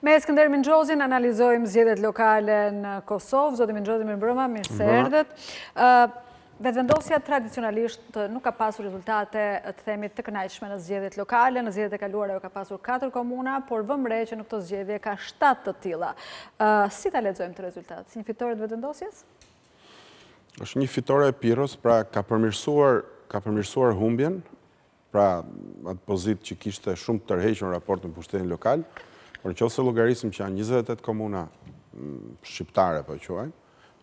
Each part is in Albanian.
Me Skënder Minxhozin analizojmë zgjedhjet lokale në Kosovë. Zoti Minxhozi, mirëmbrëma, mirë se erdhët. Vetëvendosja tradicionalisht nuk ka pasur rezultate të themi të kënaqshme në zgjedhjet lokale. Në zgjedhjet e kaluara ka pasur 4 komuna, por vëmë re që në këto zgjedhje ka 7 të tilla. Si ta lexojmë të rezultat? Si një fitore të vetëvendosjes? Është një fitore e Pirros, pra ka përmirësuar humbjen, pra atë pozitë që kishte shumë tërhequr në raport në pushtetin lokal, por nëse llogarisim që janë 28 komuna shqiptare, po quajmë,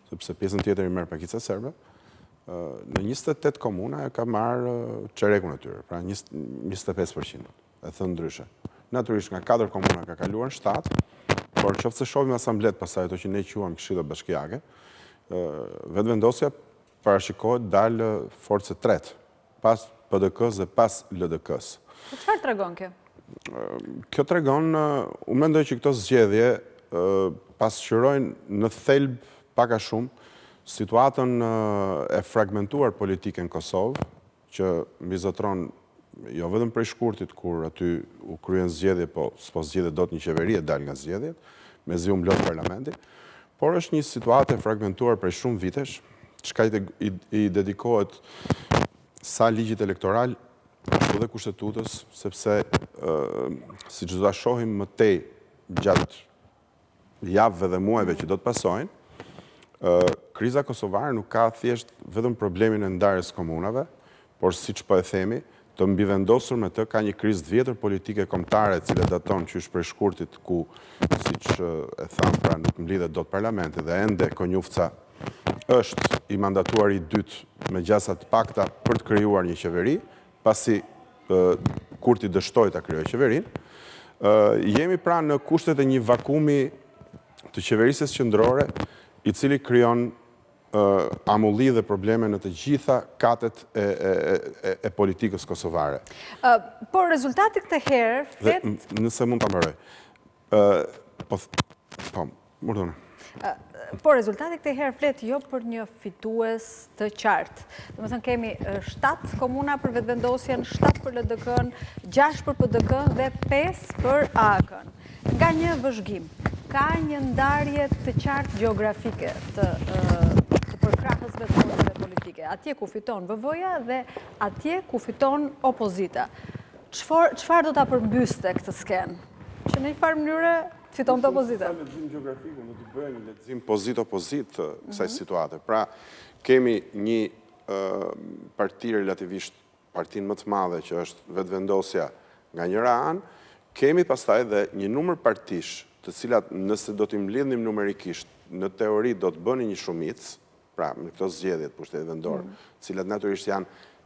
sepse pjesën tjetër i merr pakica serbe, në 28 komuna e ka marrë çerekun e tyre, pra 25%, e thënë ndryshe. Natyrisht nga 4 komuna ka kaluar në 7, por nëse shohim asamblet pasaj ato që ne quajmë këshilla bashkiake, vetëvendosja parashikohet dalë forcë tretë, pas PDK-s dhe pas LDK-s. Çfarë tregon kjo? Kjo tregon, unë mendoj që këto zgjedhje pasqyrojnë në thelb pak a shumë situatën e fragmentuar politike në Kosovë, që mbizotron jo vetëm prej shkurtit kur aty u kryen zgjedhje, po s'po zgjedhet dot një qeveri e dal nga zgjedhjet, mezi u mblodh parlamenti, por është një situatë e fragmentuar prej shumë vitesh, çka i dedikohet sa ligjit elektoral, ashtu dhe kushtetutës, sepse, si që do ta shohim më tej gjatë javëve dhe muajve që do të pasojnë, kriza kosovare nuk ka thjesht vetëm problemin e ndarjes komunave, por siç po e themi, të mbivendosur me të ka një krizë të vjetër politike kombëtare, e cila daton qysh prej shkurtit ku, siç e tham, pra nuk mblidhet dot parlamenti dhe ende Konjufca është i mandatuar i dytë me gjasa të pakta për të krijuar një qeveri, pasi Kurti dështoi ta krijojë qeverinë. Jemi pra në kushtet e një vakumi të qeverisjes qendrore, i cili krijon amulli dhe probleme në të gjitha katet e politikës kosovare. Por rezultati këtë herë flet... Nëse mund ta mbaroj. Po, mundon. Por rezultati këtë herë flet jo për një fitues të qartë. Domethënë kemi 7 komuna për vetëvendosjen, 7 për LDK-n, 6 për PDK-n dhe 5 për AK-n. Nga një vëzhgim, ka një ndarje të qartë gjeografike të përkrahësve të forcave politike. Atje ku fiton VV-ja dhe atje ku fiton opozita. Çfarë do ta përmbyste këtë skenë? Që në një farë mënyrë fiton të opozita. Në lexim gjeografiku, në të bëjmë lexim pozit-opozit të kësaj situate. Pra, kemi një parti relativisht partinë më të madhe që është vetëvendosja nga njëra anë, kemi pastaj dhe një numër partish të cilat nëse do t'i mblidhnim numerikisht, në teori do të bëni një shumicë, pra në këto zgjedhjet pushtetit vendor, cilat natyrisht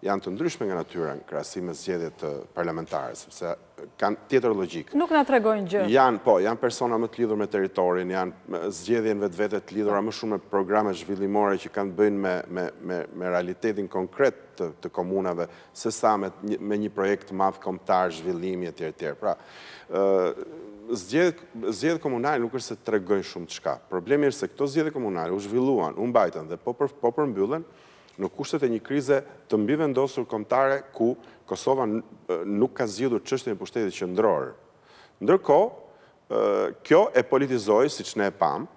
janë të ndryshme nga natyra në krahasim me zgjedhjet parlamentare, sepse kanë tjetër logjik. Nuk na tregojnë gjë. Janë persona më të lidhur me territorin, janë zgjedhje vetvete të lidhura më shumë me programe zhvillimore që kanë të bëjnë me realitetin konkret të komunave, sesa me një projekt të madh kombëtar, zhvillimi etj. Pra, zgjedhjet komunale nuk është se tregojnë shumë çka. Problemi është se këto zgjedhje komunale u zhvilluan, u mbajtën dhe po përmbyllen në kushtet e një krize të mbivendosur kombëtare ku Kosova nuk ka zgjidhur çështjen e pushtetit qendror. Ndërkohë, kjo e politizoi, siç ne e pam,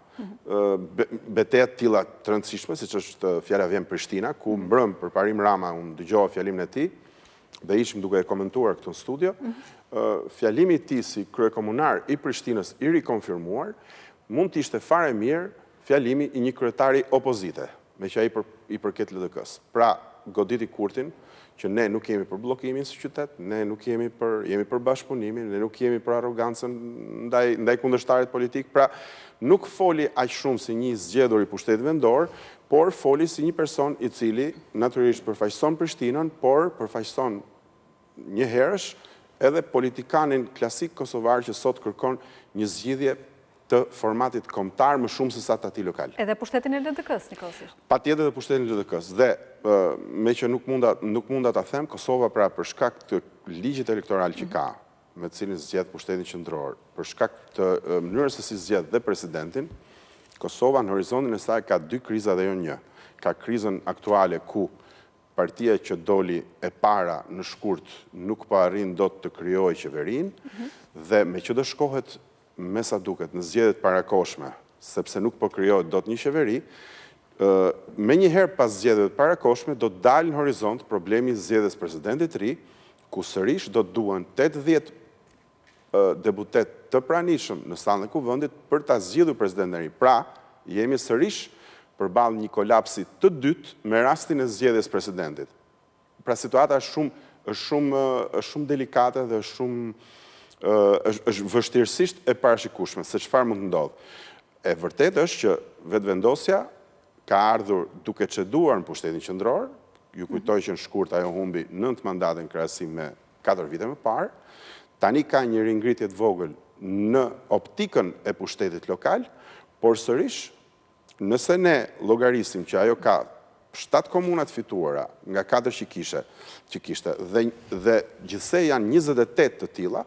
betejat të tilla të rëndësishme, siç është fjala vjen Prishtina, ku mbrëm përparim Rama, unë dëgjova fjalimin e tij dhe ishim duke e komentuar këtu në studio. Fjalimi i tij si kryekomunar i Prishtinës i rikonfirmuar mund të ishte fare mirë fjalimi i një kryetari opozite, me që ai i përket LDK-s. Pra, goditi Kurtin, që ne nuk jemi për bllokimin së qytet, ne nuk jemi për bashkëpunimin, ne nuk jemi për arrogancën ndaj kundërshtarit politik, pra nuk foli aq shumë si një zgjedhur i pushtetit vendor, por foli si një person i cili natyrisht përfaqëson Prishtinën, por përfaqëson një herësh edhe politikanin klasik kosovar që sot kërkon një zgjidhje të formatit kombëtar më shumë se sa të atij lokal. Edhe pushtetin e LDK-s, njëkohësisht. Patjetër edhe pushtetin e LDK-s. Dhe me që nuk munda ta them, Kosova pra për shkak të ligjit elektoral që ka, me të cilin zgjedh pushtetin qendror, për shkak të mënyrës se si zgjedh dhe presidentin, Kosova në horizontin e saj ka 2 kriza dhe jo një. Ka krizën aktuale ku partia që doli e para në shkurt nuk pa arrin dot të krijojë qeverinë dhe me që do shkohet me sa duket në zgjedhjet parakoshme, sepse nuk po krijohet dot një qeveri, me njëherë pas zgjedhjeve të parakoshme do të dalë në horizont problemi i zgjedhjes presidentit të ri, ku sërish do të duhen 80 deputet të pranishëm në sallën e kuvendit për ta zgjidhur presidentin e ri. Pra, jemi sërish përballë një kolapsi të dytë me rastin e zgjedhjes presidentit. Pra situata është shumë delikate dhe është vështirësisht e parashikueshme se çfarë mund të ndodhë. E vërtetë është që vetëvendosja ka ardhur duke çeduar në pushtetin qendror, ju kujtoj që në shkurt ajo humbi 9 mandate në krahasim me 4 vite më parë, tani ka një ringritje të vogël në optikën e pushtetit lokal, por sërish, nëse ne llogarisim që ajo ka 7 komuna të fituara nga 4 që kishte dhe gjithsej janë 28 të tilla,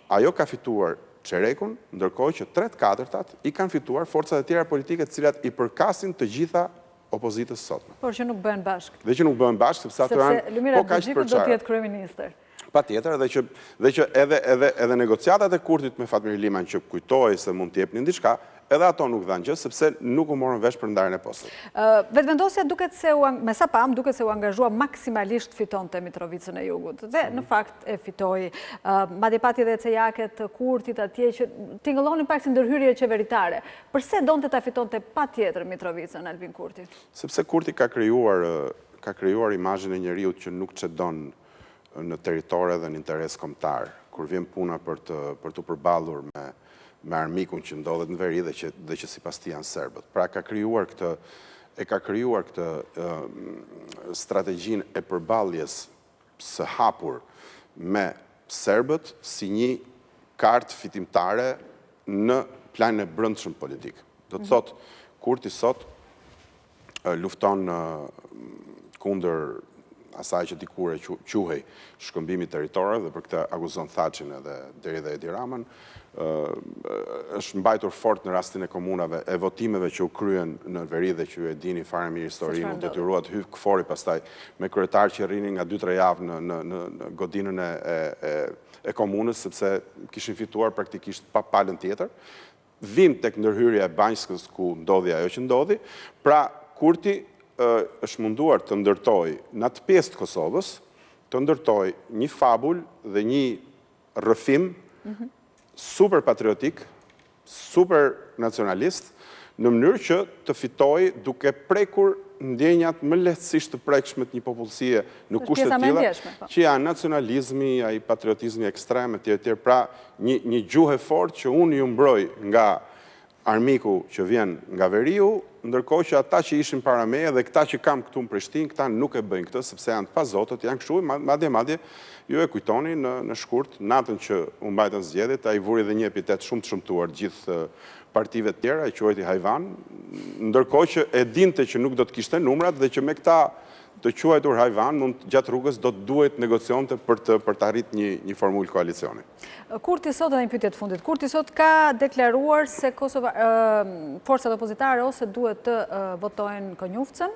ajo ka fituar çerekun, ndërkohë që 3/4 i kanë fituar forcat e tjera politike të cilat i përkasin të gjitha opozitës sotme. Por që nuk bëhen bashkë. Dhe që nuk bëhen bashkë, sepse ato janë po kaq të përçarë. Do të jetë kryeministër. Patjetër, dhe që edhe negociatat e Kurtit me Fatmir Liman që kujtoi se mund të jepnin diçka, edhe ato nuk dhanë gjë, sepse nuk u morën vesh për ndarjen e posteve. Vetëvendosja duket se me sa pam duket se u angazhua maksimalisht fitonte Mitrovicën e Jugut. Dhe në fakt e fitoi. Madje pati edhe cejaket të Kurtit atje që tingëllonin pak si ndërhyrje qeveritare. Përse donte ta fitonte patjetër Mitrovicën Albin Kurti? Sepse Kurti ka krijuar imazhin e njeriut që nuk çedon në territore dhe në interes kombëtar, kur vjen puna për të përballur me armikun që ndodhet në veri dhe që sipas tij janë serbët. Pra ka krijuar këtë strategjinë e përballjes së hapur me serbët si një kartë fitimtare në planin e brendshëm politik. Do të thotë, Kurti sot lufton kundër asaj që dikur e quhej shkëmbimi territorë dhe për këtë akuzon Thaçin edhe deri dhe Edi Ramën, është mbajtur fort në rastin e komunave, e votimeve që u kryen në veri dhe që ju e dini fare mirë historinë, u detyruat hyj Kfori pastaj me kryetar që rrinin nga 2-3 javë në godinën e komunës, sepse kishin fituar praktikisht pa palën tjetër. Vim tek ndërhyrja e Banjskës ku ndodhi ajo që ndodhi, pra Kurti është munduar të ndërtoj në atë pjesë të Kosovës, të ndërtoj një fabul dhe një rrëfim super patriotik, super nacionalist, në mënyrë që të fitoj duke prekur ndjenjat më lehtësisht të prekshme të një popullsie në kushte të tilla, që janë nacionalizmi, ai patriotizmi ekstrem etj. Pra një gjuhë e fortë që unë ju mbroj nga armiku që vjen nga veriu, ndërkohë që ata që ishin para meje dhe këta që kam këtu në Prishtinë, këta nuk e bëjnë këtë, sepse janë të pazotët, janë kështu, madje, ju e kujtoni në shkurt, natën që u mbajtën zgjedhjet, ai vuri dhe një epitet shumë të shëmtuar gjithë partive të tjera, e quajti Hajvan, ndërkohë që e dinte që nuk do të kishte numrat dhe që me këta të quajtur Hajvan, gjatë rrugës do të duhet negocionte për të arrit një formulë koalicioni. Kurti sot edhe një pyetje të fundit. Kurti sot ka deklaruar se forcat opozitare ose duhet të votojnë kënjufcën,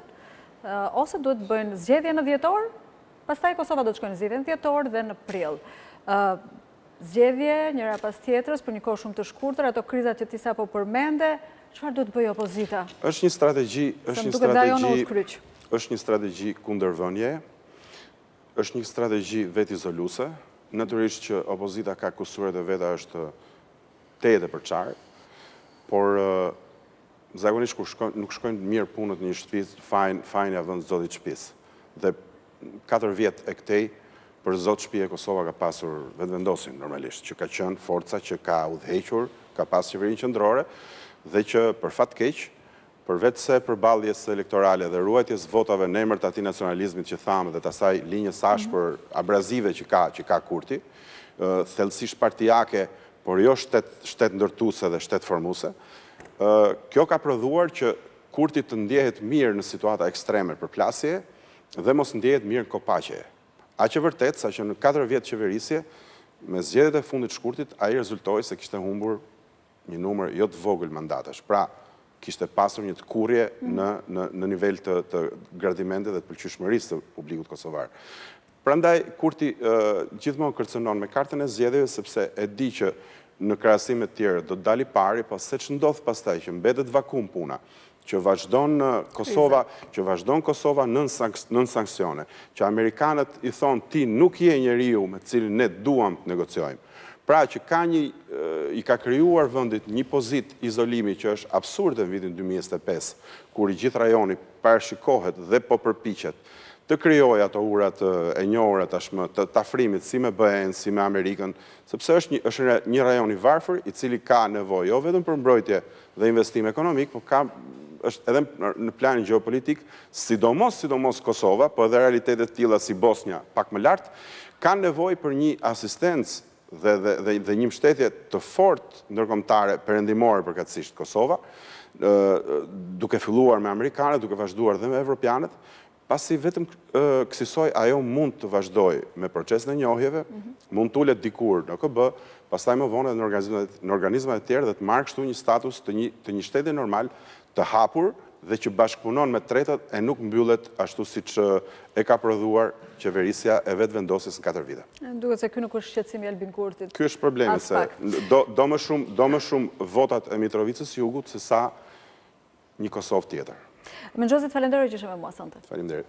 ose duhet të bëjnë zgjedhje në dhjetor, pastaj Kosova do të shkojnë në zgjedhje në dhjetor dhe në prill. Zgjedhje njëra pas tjetrës për një kohë shumë të shkurtër, ato krizat që ti sapo përmende, çfarë duhet bëjë opozita? Është një strategji kundërvënie, është një strategji vetizoluese, natyrisht që opozita ka kusuret e veta është tejet e përçarë, por zakonisht kur nuk shkojnë mirë punët në një shtëpi, fajin ja vend zotit shtëpisë. Dhe 4 vjet e këtej për zot shtëpia e Kosova ka pasur vetëvendosin normalisht, që ka qenë forca që ka udhëhequr, ka pas qeverinë qendrore dhe që për fat keq përveç se përballjes elektorale dhe ruajtjes votave në emër të atij nacionalizmit që thamë dhe të asaj linjës ashpër abrazive që ka Kurti, thellësisht partijake, por jo shtet ndërtuese dhe shtet formuese, kjo ka prodhuar që Kurti të ndjehet mirë në situata ekstreme përplasje dhe mos ndjehet mirë në kopaqe. Aq e vërtet sa që në 4 vjet qeverisje, me zgjedhjet e fundit të Shkurtit, ai rezultoi se kishte humbur një numër jo të vogël mandatesh. Pra, kishte pasur një të kurrje në nivel të gradimente dhe të pëlqyeshmërisë të publikut kosovar. Prandaj, Kurti gjithmonë kërcënon me kartën e zgjedhjeve, sepse e di që në krahasime të tjera do të dali pari, po se që ndodh pastaj që mbetet vakum puna, që vazhdon Kosova nën sanksione, që Amerikanët i thonë ti nuk je njeriu me cilin ne duam të negociojmë. Pra që i ka krijuar vendit një pozit izolimi që është absurde në vitin 2025, kur i gjithë rajoni parashikohet dhe po përpiqet të krijojë ato urat e njohura tashmë të afrimit si me BE-n, si me Amerikën, sepse është një rajon i varfër i cili ka nevojë jo vetëm për mbrojtje dhe investim ekonomik, por është edhe në planin gjeopolitik, sidomos Kosova, po edhe realitetet tilla si Bosnja pak më lart, kanë nevojë për një asistencë dhe një mbështetje të fortë ndërkombëtare perëndimore përkatësisht Kosova, duke filluar me amerikanët, duke vazhduar dhe me evropianët, pasi vetëm kësaj ajo mund të vazhdojë me procesin e njohjeve, mund të ulet dikur në KB, pastaj më vonë në organizmat e tjerë dhe të marrë kështu një status të një shteti normal, të hapur dhe që bashkëpunon me tretët e nuk mbyllet ashtu siç e ka prodhuar qeverisja e vetë vendosjes në 4 vite. Duket se ky nuk është shqetësimi i Albin Kurtit. Ky është problemi se do më shumë votat e Mitrovicës Jugut se sa një Kosovë tjetër. Menxhozi, falenderoj që ishe me mua sonte. Faleminderit.